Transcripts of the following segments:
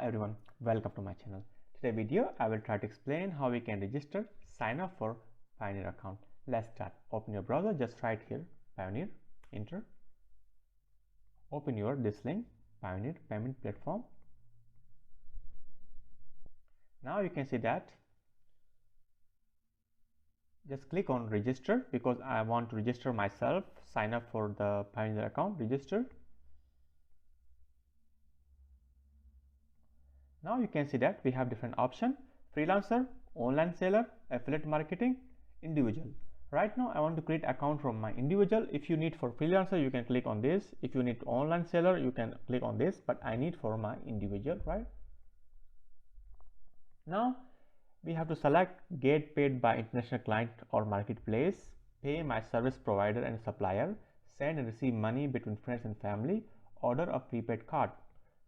everyone, welcome to my channel. Today video I will try to explain how we can register, sign up for Payoneer account. Let's start. Open your browser, just write here Payoneer, enter. Open this link, Payoneer payment platform. Now you can see that. Just click on register because I want to register myself, sign up for the Payoneer account, register. Now you can see that we have different options: freelancer, online seller, affiliate marketing, individual. Right now I want to create account from my individual. If you need for freelancer, you can click on this. If you need online seller, you can click on this, but I need for my individual, right? Now we have to select get paid by international client or marketplace, pay my service provider and supplier, send and receive money between friends and family, order a prepaid card.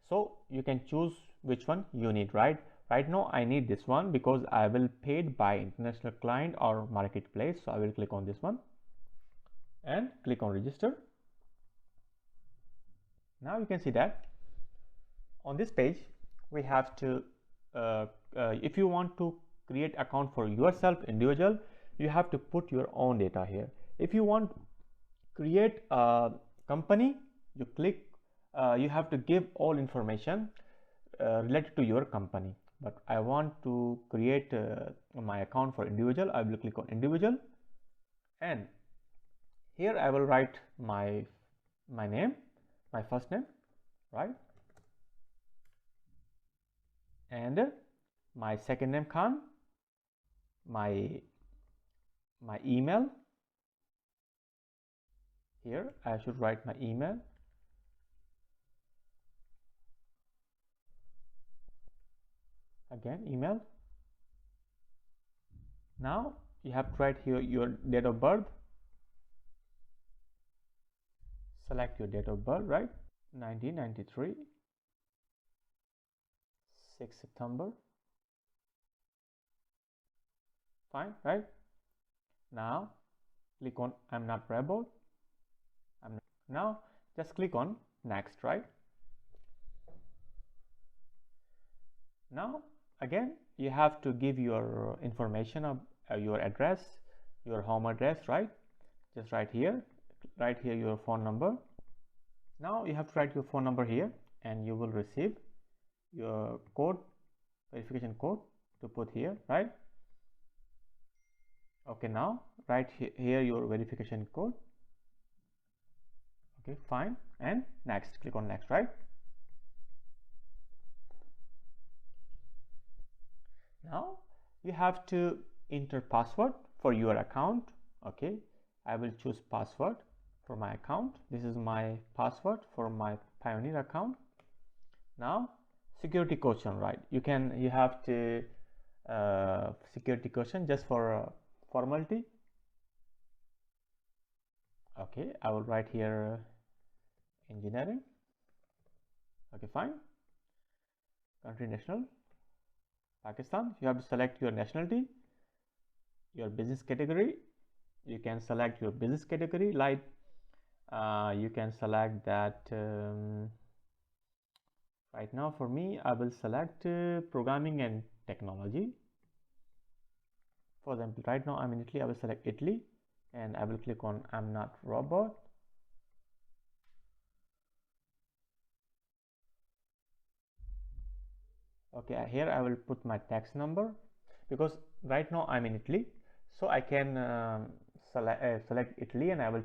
So you can choose which one you need, right? Right now I need this one because I will paid by international client or marketplace. So I will click on this one and click on register. Now you can see that on this page we have to if you want to create account for yourself individual, you have to put your own data here. If you want create a company, you click you have to give all information related to your company, but I want to create my account for individual. I will click on individual and here I will write my name, my first name, right, and my second name Khan, my email. Here I should write my email, again email. Now you have to write here your date of birth, select your date of birth, right, 1993, 6 September, fine, right? Now click on I'm not robot. Now just click on next, right? Now again you have to give your information of your address, your home address, right? Just write here your phone number. Now you have to write your phone number here and you will receive your code, verification code to put here, right? Okay, now write here your verification code. Okay, fine, and next, click on next, right? Now you have to enter password for your account. Okay, I will choose password for my account. This is my password for my Payoneer account. Now security question, right? You have to security question just for formality. Okay, I will write here engineering. Okay, fine. Country national Pakistan. You have to select your nationality, your business category. You can select your business category, like you can select that right now for me I will select programming and technology. For example, right now I'm in Italy, I will select Italy and I will click on I'm not robot. Okay, here I will put my tax number because right now I'm in Italy, so I can select Italy and I will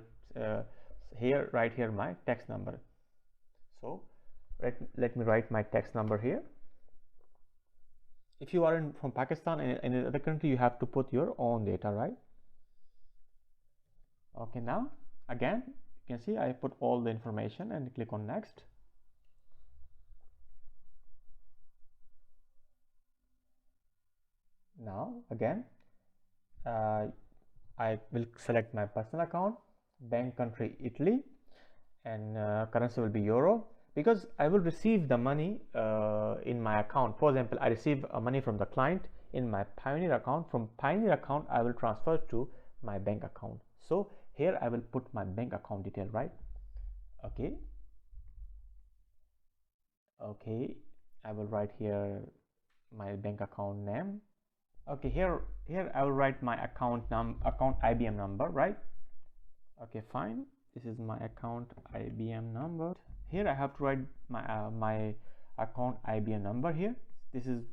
write here my tax number. So let me write my tax number here. If you are from Pakistan and in another country, you have to put your own data, right? Okay, now again you can see I put all the information and click on next. Now again I will select my personal account, bank country Italy, and currency will be euro because I will receive the money in my account. For example, I receive money from the client in my Payoneer account. From Payoneer account I will transfer to my bank account. So here I will put my bank account detail, right? Okay, I will write here my bank account name. Okay, here I will write my account IBM number, right? Okay, fine. This is my account IBM number. Here I have to write my account IBM number here. This is,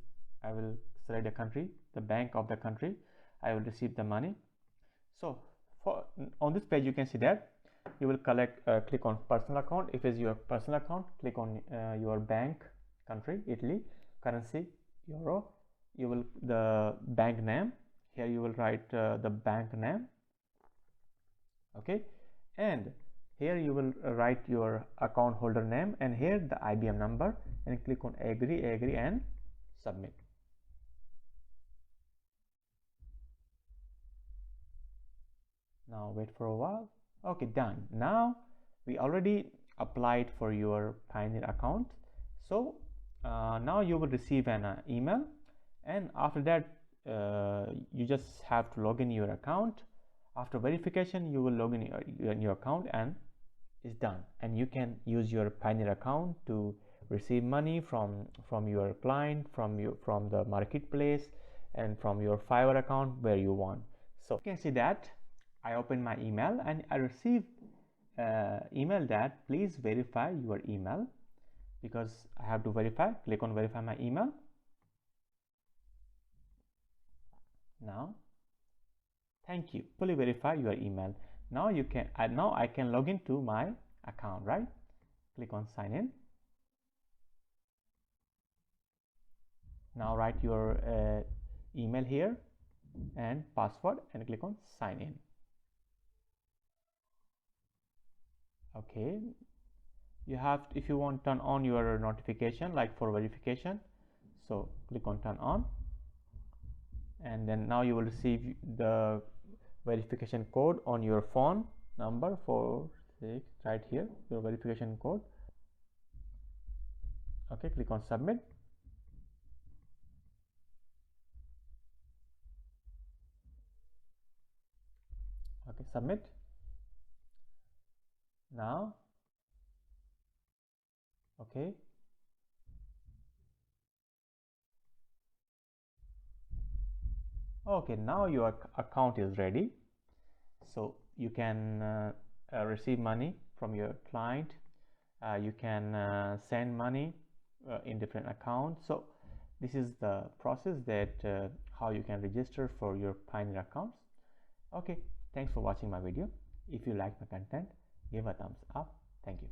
I will select the country, the bank of the country I will receive the money. So on this page you can see that you will click on personal account. If it's your personal account, click on your bank, country Italy, currency euro. You will the bank name. Here you will write the bank name. Okay, and here you will write your account holder name, and here the IBM number, and click on agree and submit. Now wait for a while. Okay, done. Now we already applied for your Payoneer account, so now you will receive an email, and after that you just have to log in your account. After verification you will log in your account, and it's done, and you can use your Payoneer account to receive money from your client, from the marketplace, and from your Fiverr account where you want. So you can see that I open my email and I receive email that please verify your email, because I have to verify. Click on verify my email. Now thank you, fully verify your email. Now you can now I can log into my account, right? Click on sign in. Now write your email here and password, and click on sign in. Okay, you have, if you want, turn on your notification like for verification, so click on turn on, and then now you will receive the verification code on your phone number 46 right here, your verification code. Okay, click on submit. Okay, submit. Now okay, now your account is ready, so you can receive money from your client. You can send money in different accounts. So this is the process that how you can register for your Payoneer accounts. Okay, thanks for watching my video. If you like my content, give a thumbs up. Thank you.